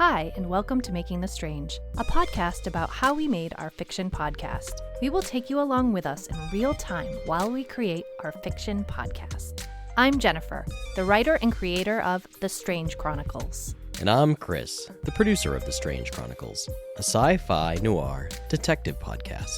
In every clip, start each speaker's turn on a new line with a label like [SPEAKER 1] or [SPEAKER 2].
[SPEAKER 1] Hi, and welcome to Making the Strange, a podcast about how we made our fiction podcast. We will take you along with us in real time while we create our fiction podcast. I'm Jennifer, the writer and creator of The Strange Chronicles.
[SPEAKER 2] And I'm Chris, the producer of The Strange Chronicles, a sci-fi noir detective podcast.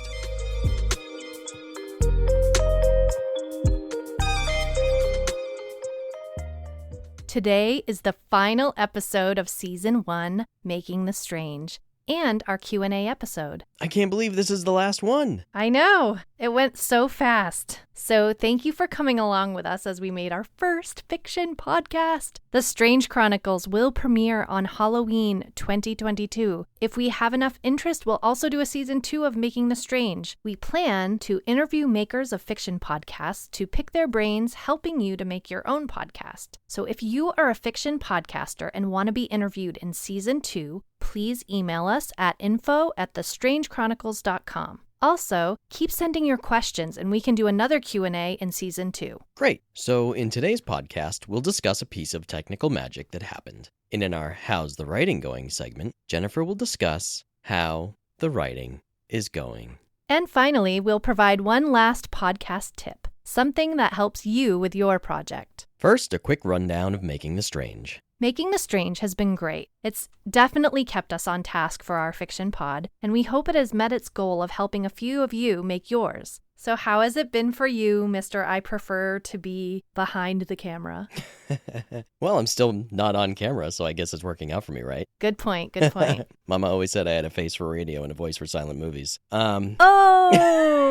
[SPEAKER 1] Today is the final episode of Season 1, Making the Strange, and our Q&A episode.
[SPEAKER 2] I can't believe this is the last one.
[SPEAKER 1] I know. It went so fast. So thank you for coming along with us as we made our first fiction podcast. The Strange Chronicles will premiere on Halloween 2022. If we have enough interest, we'll also do a season 2 of Making the Strange. We plan to interview makers of fiction podcasts to pick their brains, helping you to make your own podcast. So if you are a fiction podcaster and want to be interviewed in season 2, please email us at info@thestrangechronicles.com. Also, keep sending your questions and we can do another Q&A in season 2.
[SPEAKER 2] Great. So in today's podcast, we'll discuss a piece of technical magic that happened. And in our How's the Writing Going segment, Jennifer will discuss how the writing is going.
[SPEAKER 1] And finally, we'll provide one last podcast tip, something that helps you with your project.
[SPEAKER 2] First, a quick rundown of Making the Strange.
[SPEAKER 1] Making the Strange has been great. It's definitely kept us on task for our fiction pod, and we hope it has met its goal of helping a few of you make yours. So how has it been for you, Mr. I prefer to be behind the camera?
[SPEAKER 2] Well, I'm still not on camera, so I guess it's working out for me, right?
[SPEAKER 1] Good point, good point.
[SPEAKER 2] Mama always said I had a face for radio and a voice for silent movies.
[SPEAKER 1] Oh!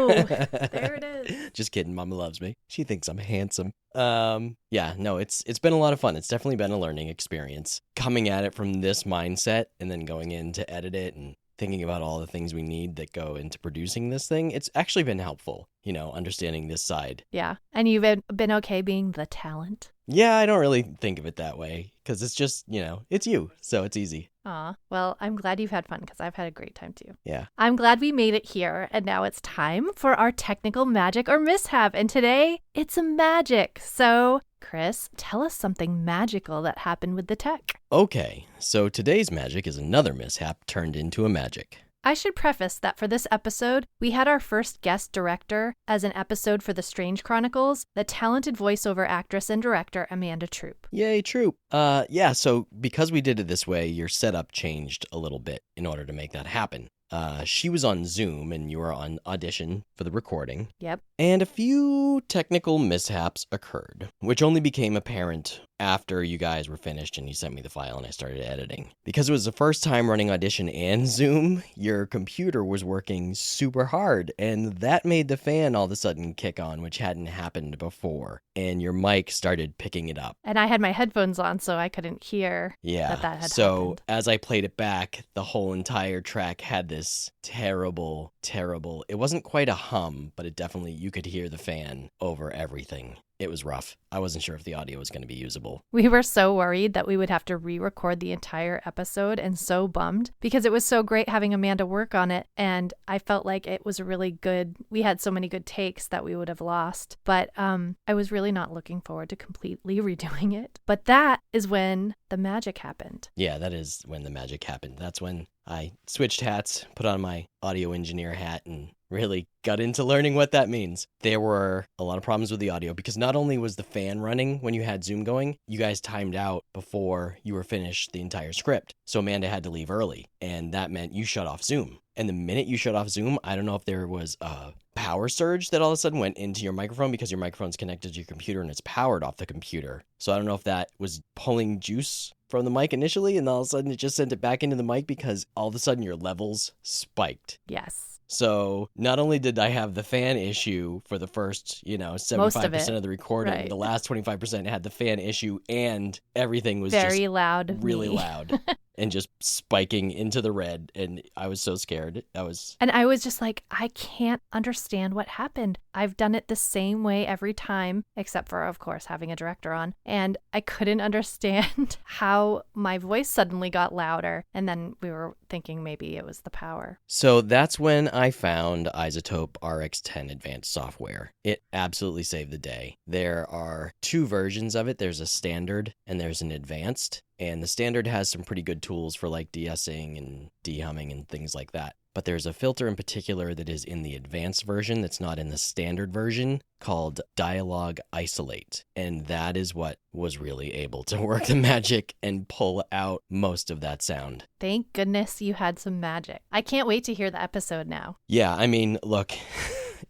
[SPEAKER 1] There it is.
[SPEAKER 2] Just kidding, Mama loves me. She thinks I'm handsome. It's been a lot of fun. It's definitely been a learning experience. Coming at it from this mindset and then going in to edit it and thinking about all the things we need that go into producing this thing, it's actually been helpful, understanding this side.
[SPEAKER 1] Yeah, and you've been okay being the talent?
[SPEAKER 2] Yeah, I don't really think of it that way because it's just, it's you, so it's easy.
[SPEAKER 1] Aw, well, I'm glad you've had fun because I've had a great time too.
[SPEAKER 2] Yeah.
[SPEAKER 1] I'm glad we made it here, and now it's time for our technical magic or mishap, and today it's a magic. So, Chris, tell us something magical that happened with the tech.
[SPEAKER 2] Okay, so today's magic is another mishap turned into a magic.
[SPEAKER 1] I should preface that for this episode, we had our first guest director as an episode for The Strange Chronicles, the talented voiceover actress and director Amanda Troop.
[SPEAKER 2] Yay, Troop. So because we did it this way, your setup changed a little bit in order to make that happen. She was on Zoom and you were on audition for the recording.
[SPEAKER 1] Yep.
[SPEAKER 2] And a few technical mishaps occurred, which only became apparent after you guys were finished and you sent me the file and I started editing. Because it was the first time running Audition and Zoom, your computer was working super hard, and that made the fan all of a sudden kick on, which hadn't happened before, and your mic started picking it up.
[SPEAKER 1] And I had my headphones on, so I couldn't hear that had happened.
[SPEAKER 2] As I played it back, the whole entire track had this terrible, it wasn't quite a hum, but it definitely, you could hear the fan over everything. It was rough. I wasn't sure if the audio was going to be usable.
[SPEAKER 1] We were so worried that we would have to re-record the entire episode and so bummed because it was so great having Amanda work on it. And I felt like it was really good. We had so many good takes that we would have lost. But I was really not looking forward to completely redoing it. But that is when the magic happened.
[SPEAKER 2] Yeah, that is when the magic happened. That's when I switched hats, put on my audio engineer hat, and really got into learning what that means. There were a lot of problems with the audio because not only was the fan running when you had Zoom going, you guys timed out before you were finished the entire script. So Amanda had to leave early, and that meant you shut off Zoom. And the minute you shut off Zoom, I don't know if there was a power surge that all of a sudden went into your microphone because your microphone's connected to your computer and it's powered off the computer. So I don't know if that was pulling juice from the mic initially and all of a sudden it just sent it back into the mic because all of a sudden your levels spiked.
[SPEAKER 1] Yes.
[SPEAKER 2] So not only did I have the fan issue for the first, 75% of the recording,
[SPEAKER 1] right.
[SPEAKER 2] The last 25% had the fan issue and everything was
[SPEAKER 1] very
[SPEAKER 2] just
[SPEAKER 1] loud,
[SPEAKER 2] really loud. And just spiking into the red, and I was so scared.
[SPEAKER 1] And I was just like, I can't understand what happened. I've done it the same way every time, except for, of course, having a director on. And I couldn't understand how my voice suddenly got louder. And then we were thinking maybe it was the power.
[SPEAKER 2] So that's when I found Isotope RX10 Advanced software. It absolutely saved the day. There are two versions of it. There's a standard and there's an advanced. And the standard has some pretty good tools for like de-essing and de-humming and things like that. But there's a filter in particular that is in the advanced version that's not in the standard version called Dialogue Isolate. And that is what was really able to work the magic and pull out most of that sound.
[SPEAKER 1] Thank goodness you had some magic. I can't wait to hear the episode now.
[SPEAKER 2] Yeah, I mean, look,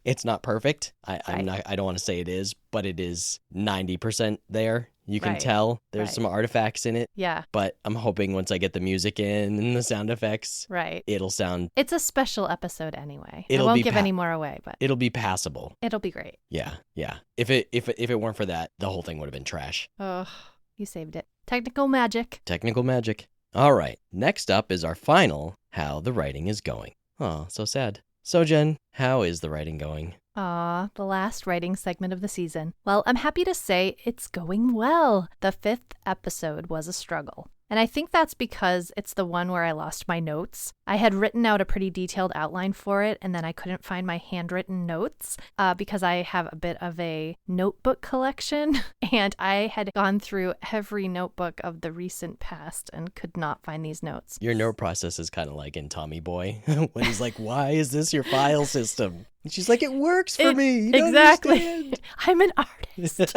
[SPEAKER 2] it's not perfect. I
[SPEAKER 1] Right.
[SPEAKER 2] don't want to say it is, but it is 90% there. You can
[SPEAKER 1] Right.
[SPEAKER 2] tell there's
[SPEAKER 1] Right.
[SPEAKER 2] some artifacts in it.
[SPEAKER 1] Yeah,
[SPEAKER 2] But I'm hoping once I get the music in and the sound effects,
[SPEAKER 1] right.
[SPEAKER 2] it'll sound,
[SPEAKER 1] It's a special episode anyway. I
[SPEAKER 2] It'll
[SPEAKER 1] won't
[SPEAKER 2] be
[SPEAKER 1] give any more away, but
[SPEAKER 2] it'll be passable.
[SPEAKER 1] it'll be great.
[SPEAKER 2] Yeah, yeah. If it weren't for that, the whole thing would have been trash.
[SPEAKER 1] Oh, you saved it. Technical magic.
[SPEAKER 2] Technical magic. All right. Next up is our final, how the writing is going. Oh, so sad. So Jen, how is the writing going?
[SPEAKER 1] Aw, the last writing segment of the season. Well, I'm happy to say it's going well. The 5th episode was a struggle. And I think that's because it's the one where I lost my notes. I had written out a pretty detailed outline for it, and then I couldn't find my handwritten notes because I have a bit of a notebook collection. And I had gone through every notebook of the recent past and could not find these notes.
[SPEAKER 2] Your note process is kind of like in Tommy Boy when he's like, why is this your file system? And she's like, it works for me. You don't
[SPEAKER 1] Exactly.
[SPEAKER 2] understand."
[SPEAKER 1] I'm an artist.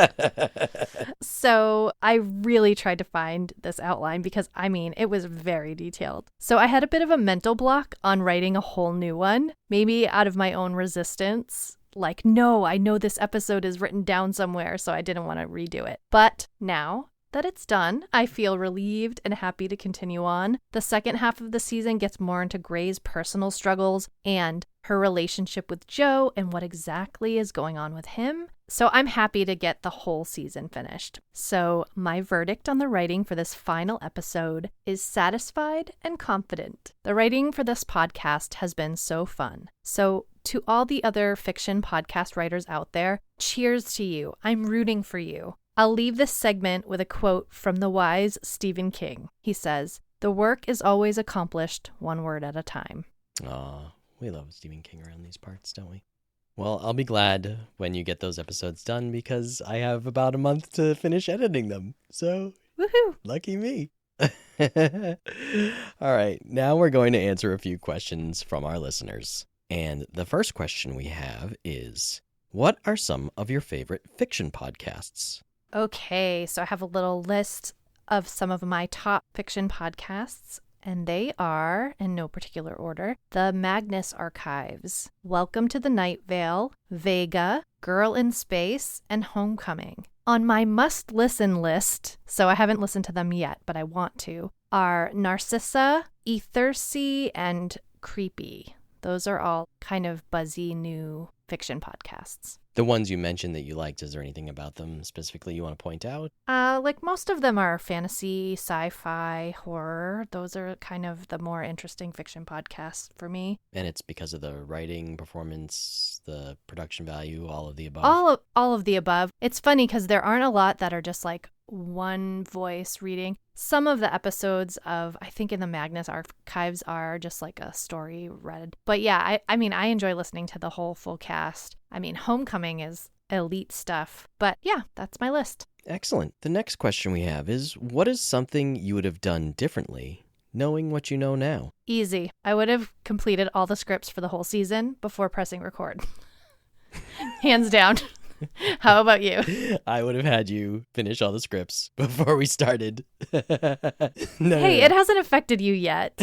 [SPEAKER 1] So I really tried to find this outline because, I mean, it was very detailed. So I had a bit of a mental block on writing a whole new one, maybe out of my own resistance. Like, no, I know this episode is written down somewhere, so I didn't want to redo it. But now that it's done, I feel relieved and happy to continue on. The second half of the season gets more into Gray's personal struggles and her relationship with Joe and what exactly is going on with him. So I'm happy to get the whole season finished. So my verdict on the writing for this final episode is satisfied and confident. The writing for this podcast has been so fun. So to all the other fiction podcast writers out there, cheers to you. I'm rooting for you. I'll leave this segment with a quote from the wise Stephen King. He says, "The work is always accomplished one word at a time."
[SPEAKER 2] Aw, we love Stephen King around these parts, don't we? Well, I'll be glad when you get those episodes done because I have about a month to finish editing them. So,
[SPEAKER 1] Woohoo!
[SPEAKER 2] lucky me. All right, now we're going to answer a few questions from our listeners. And the first question we have is, what are some of your favorite fiction podcasts?
[SPEAKER 1] Okay, so I have a little list of some of my top fiction podcasts, and they are, in no particular order, the Magnus Archives, Welcome to the Night Vale, Vega, Girl in Space, and Homecoming. On my must-listen list, so I haven't listened to them yet, but I want to, are Narcissa, Ethersea, and Creepy. Those are all kind of buzzy new fiction podcasts.
[SPEAKER 2] The ones you mentioned that you liked, is there anything about them specifically you want to point out?
[SPEAKER 1] Like most of them are fantasy, sci-fi, horror. Those are kind of the more interesting fiction podcasts for me.
[SPEAKER 2] And it's because of the writing, performance, the production value, all of the above?
[SPEAKER 1] All of the above. It's funny because there aren't a lot that are just like one voice reading. Some of the episodes of, I think in the Magnus Archives are just like a story read. But yeah, I mean, I enjoy listening to the whole full cast. I mean, Homecoming is elite stuff. But yeah, that's my list.
[SPEAKER 2] Excellent. The next question we have is, what is something you would have done differently, knowing what you know now?
[SPEAKER 1] Easy. I would have completed all the scripts for the whole season before pressing record. Hands down. How about you?
[SPEAKER 2] I would have had you finish all the scripts before we started.
[SPEAKER 1] It hasn't affected you yet.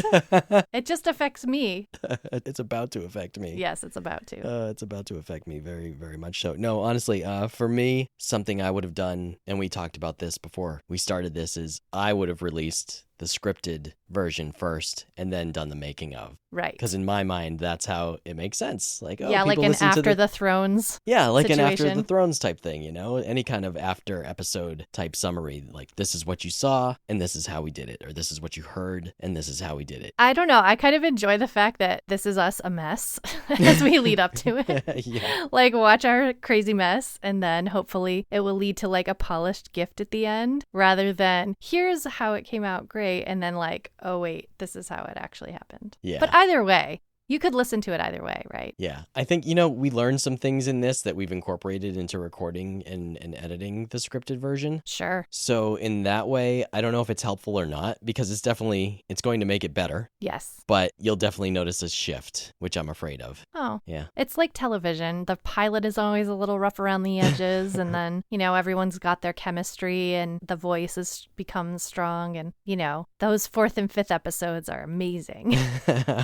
[SPEAKER 1] It just affects me.
[SPEAKER 2] It's about to affect me.
[SPEAKER 1] Yes, it's about to.
[SPEAKER 2] It's about to affect me very, very much so. No, honestly, for me, something I would have done, and we talked about this before we started this, is I would have released the scripted version first and then done the making of.
[SPEAKER 1] Right.
[SPEAKER 2] Because in my mind, that's how it makes sense. Like, oh,
[SPEAKER 1] yeah, like
[SPEAKER 2] people
[SPEAKER 1] an
[SPEAKER 2] listen to
[SPEAKER 1] After the Thrones.
[SPEAKER 2] Yeah, like an After
[SPEAKER 1] situation.
[SPEAKER 2] the Thrones type thing, you know? Any kind of after episode type summary. Like, this is what you saw, and this is how we did it. Or this is what you heard, and this is how we did it.
[SPEAKER 1] I don't know. I kind of enjoy the fact that this is us a mess as we lead up to it.
[SPEAKER 2] Yeah.
[SPEAKER 1] Like, watch our crazy mess, and then hopefully it will lead to like a polished gift at the end, rather than here's how it came out great, and then like, oh wait, this is how it actually happened.
[SPEAKER 2] Yeah.
[SPEAKER 1] But either way, You could listen to it either way, right?
[SPEAKER 2] Yeah. I think, we learned some things in this that we've incorporated into recording and editing the scripted version.
[SPEAKER 1] Sure.
[SPEAKER 2] So in that way, I don't know if it's helpful or not, because it's going to make it better.
[SPEAKER 1] Yes.
[SPEAKER 2] But you'll definitely notice a shift, which I'm afraid of.
[SPEAKER 1] Oh.
[SPEAKER 2] Yeah.
[SPEAKER 1] It's like television. The pilot is always a little rough around the edges, and then, everyone's got their chemistry and the voice becomes strong, and, those 4th and 5th episodes are amazing.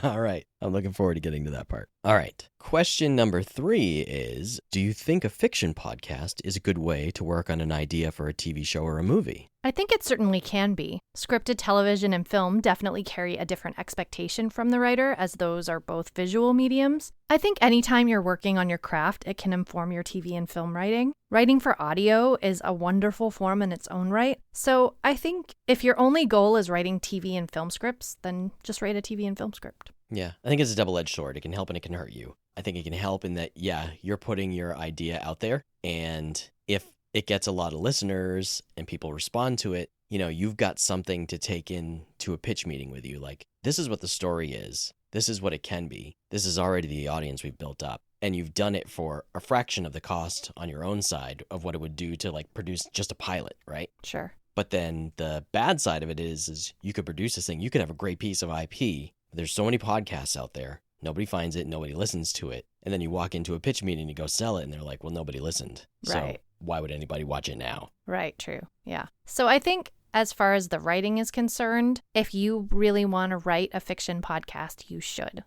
[SPEAKER 2] All right. I'm looking forward to getting to that part. All right. Question number 3 is, do you think a fiction podcast is a good way to work on an idea for a TV show or a movie?
[SPEAKER 1] I think it certainly can be. Scripted television and film definitely carry a different expectation from the writer, as those are both visual mediums. I think anytime you're working on your craft, it can inform your TV and film writing. Writing for audio is a wonderful form in its own right. So I think if your only goal is writing TV and film scripts, then just write a TV and film script.
[SPEAKER 2] Yeah, I think it's a double-edged sword. It can help and it can hurt you. I think it can help in that, you're putting your idea out there, and if it gets a lot of listeners and people respond to it, you've got something to take in to a pitch meeting with you. Like, this is what the story is. This is what it can be. This is already the audience we've built up. And you've done it for a fraction of the cost on your own side of what it would do to produce just a pilot, right?
[SPEAKER 1] Sure.
[SPEAKER 2] But then the bad side of it is you could produce this thing. You could have a great piece of IP. There's so many podcasts out there. Nobody finds it. Nobody listens to it. And then you walk into a pitch meeting and you go sell it. And they're like, well, nobody listened.
[SPEAKER 1] Right.
[SPEAKER 2] So why would anybody watch it now?
[SPEAKER 1] Right. True. Yeah. So I think as far as the writing is concerned, if you really want to write a fiction podcast, you should.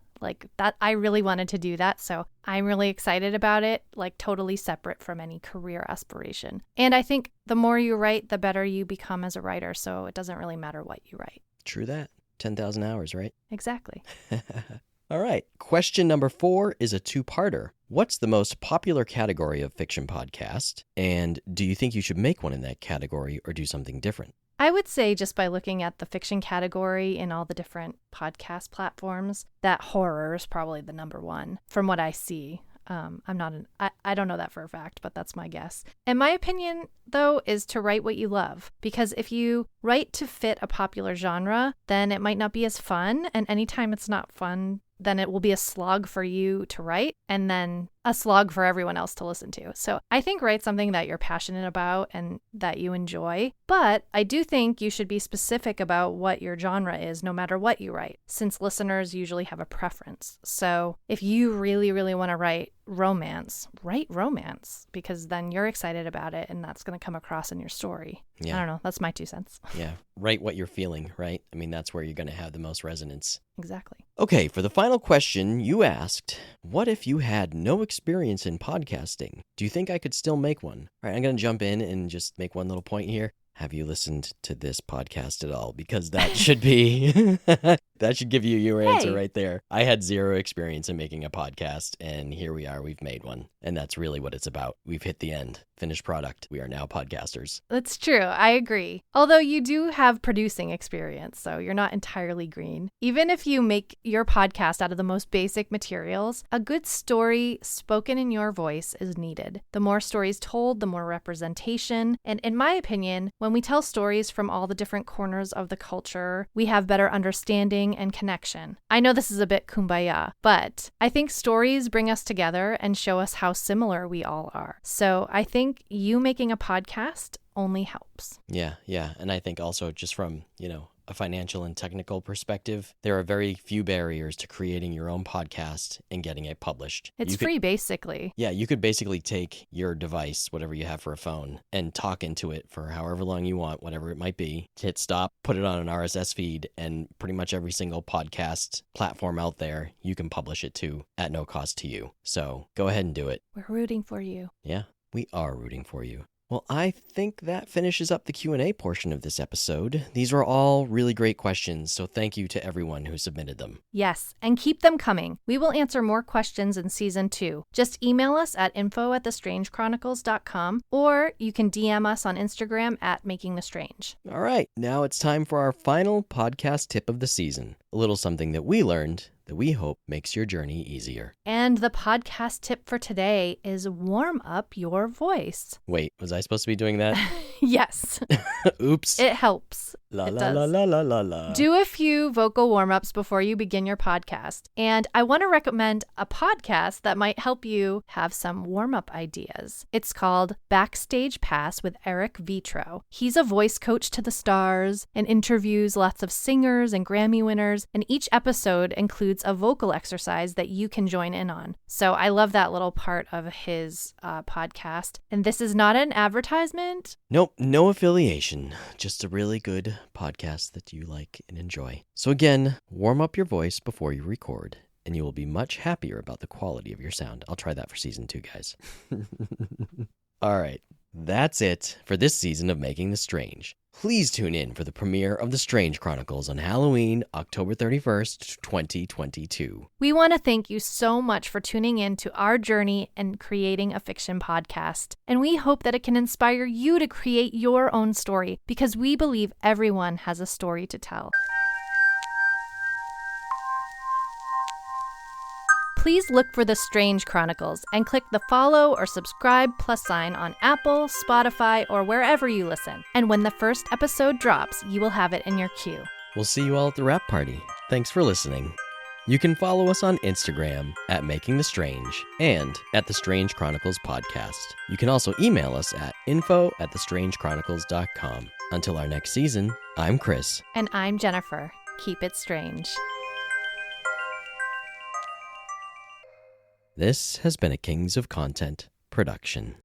[SPEAKER 1] That, I really wanted to do that. So I'm really excited about it, totally separate from any career aspiration. And I think the more you write, the better you become as a writer. So it doesn't really matter what you write.
[SPEAKER 2] True that. 10,000 hours, right?
[SPEAKER 1] Exactly.
[SPEAKER 2] All right. Question number 4 is a 2-parter. What's the most popular category of fiction podcast? And do you think you should make one in that category or do something different?
[SPEAKER 1] I would say, just by looking at the fiction category in all the different podcast platforms, that horror is probably the number one from what I see. I don't know that for a fact, but that's my guess. And my opinion, though, is to write what you love, because if you write to fit a popular genre, then it might not be as fun. And anytime it's not fun, then it will be a slog for you to write and then a slog for everyone else to listen to. So I think write something that you're passionate about and that you enjoy. But I do think you should be specific about what your genre is, no matter what you write, since listeners usually have a preference. So if you really, really want to write romance, because then you're excited about it and that's going to come across in your story. Yeah. I don't know. That's my 2 cents.
[SPEAKER 2] Yeah. Write what you're feeling, right? I mean, that's where you're going to have the most resonance.
[SPEAKER 1] Exactly.
[SPEAKER 2] Okay, for the final question, you asked, what if you had no experience in podcasting? Do you think I could still make one? All right, I'm going to jump in and just make one little point here. Have you listened to this podcast at all? Because that should be, that should give you your answer right there. I had 0 experience in making a podcast, and here we are, we've made one. And that's really what it's about. We've hit the end. Finished product. We are now podcasters.
[SPEAKER 1] That's true. I agree. Although you do have producing experience, so you're not entirely green. Even if you make your podcast out of the most basic materials, a good story spoken in your voice is needed. The more stories told, the more representation. And in my opinion, when we tell stories from all the different corners of the culture, we have better understanding and connection. I know this is a bit kumbaya, but I think stories bring us together and show us how similar we all are. So I think you making a podcast only helps.
[SPEAKER 2] Yeah. And I think also just from, a financial and technical perspective, there are very few barriers to creating your own podcast and getting it published.
[SPEAKER 1] It's free, basically.
[SPEAKER 2] Yeah, you could basically take your device, whatever you have for a phone, and talk into it for however long you want, whatever it might be, hit stop, put it on an RSS feed, and pretty much every single podcast platform out there, you can publish it to at no cost to you. So go ahead and do it.
[SPEAKER 1] We're rooting for you.
[SPEAKER 2] Yeah, we are rooting for you. Well, I think that finishes up the Q&A portion of this episode. These were all really great questions, so thank you to everyone who submitted them.
[SPEAKER 1] Yes, and keep them coming. We will answer more questions in Season 2. Just email us at info@thestrangechronicles.com, or you can DM us on Instagram at makingthestrange.
[SPEAKER 2] All right, now it's time for our final podcast tip of the season. A little something that we learned that we hope makes your journey easier.
[SPEAKER 1] And the podcast tip for today is warm up your voice.
[SPEAKER 2] Wait, was I supposed to be doing that?
[SPEAKER 1] Yes.
[SPEAKER 2] Oops.
[SPEAKER 1] It helps.
[SPEAKER 2] La
[SPEAKER 1] It
[SPEAKER 2] la
[SPEAKER 1] does.
[SPEAKER 2] la la la la la.
[SPEAKER 1] Do a few vocal warm-ups before you begin your podcast. And I want to recommend a podcast that might help you have some warm-up ideas. It's called Backstage Pass with Eric Vitro. He's a voice coach to the stars and interviews lots of singers and Grammy winners. And each episode includes a vocal exercise that you can join in on. So I love that little part of his podcast. And this is not an advertisement.
[SPEAKER 2] Nope, no affiliation. Just a really good podcast that you like and enjoy. So again, warm up your voice before you record, and you will be much happier about the quality of your sound. I'll try that for season 2, guys. All right, that's it for this season of Making the Strange. Please tune in for the premiere of The Strange Chronicles on Halloween, October 31st, 2022.
[SPEAKER 1] We want to thank you so much for tuning in to our journey in creating a fiction podcast. And we hope that it can inspire you to create your own story, because we believe everyone has a story to tell. Please look for The Strange Chronicles and click the follow or subscribe plus sign on Apple, Spotify, or wherever you listen. And when the first episode drops, you will have it in your queue.
[SPEAKER 2] We'll see you all at the wrap party. Thanks for listening. You can follow us on Instagram at Making the Strange and at The Strange Chronicles Podcast. You can also email us at info@thestrangechronicles.com. Until our next season, I'm Chris.
[SPEAKER 1] And I'm Jennifer. Keep it strange.
[SPEAKER 2] This has been a Kings of Content production.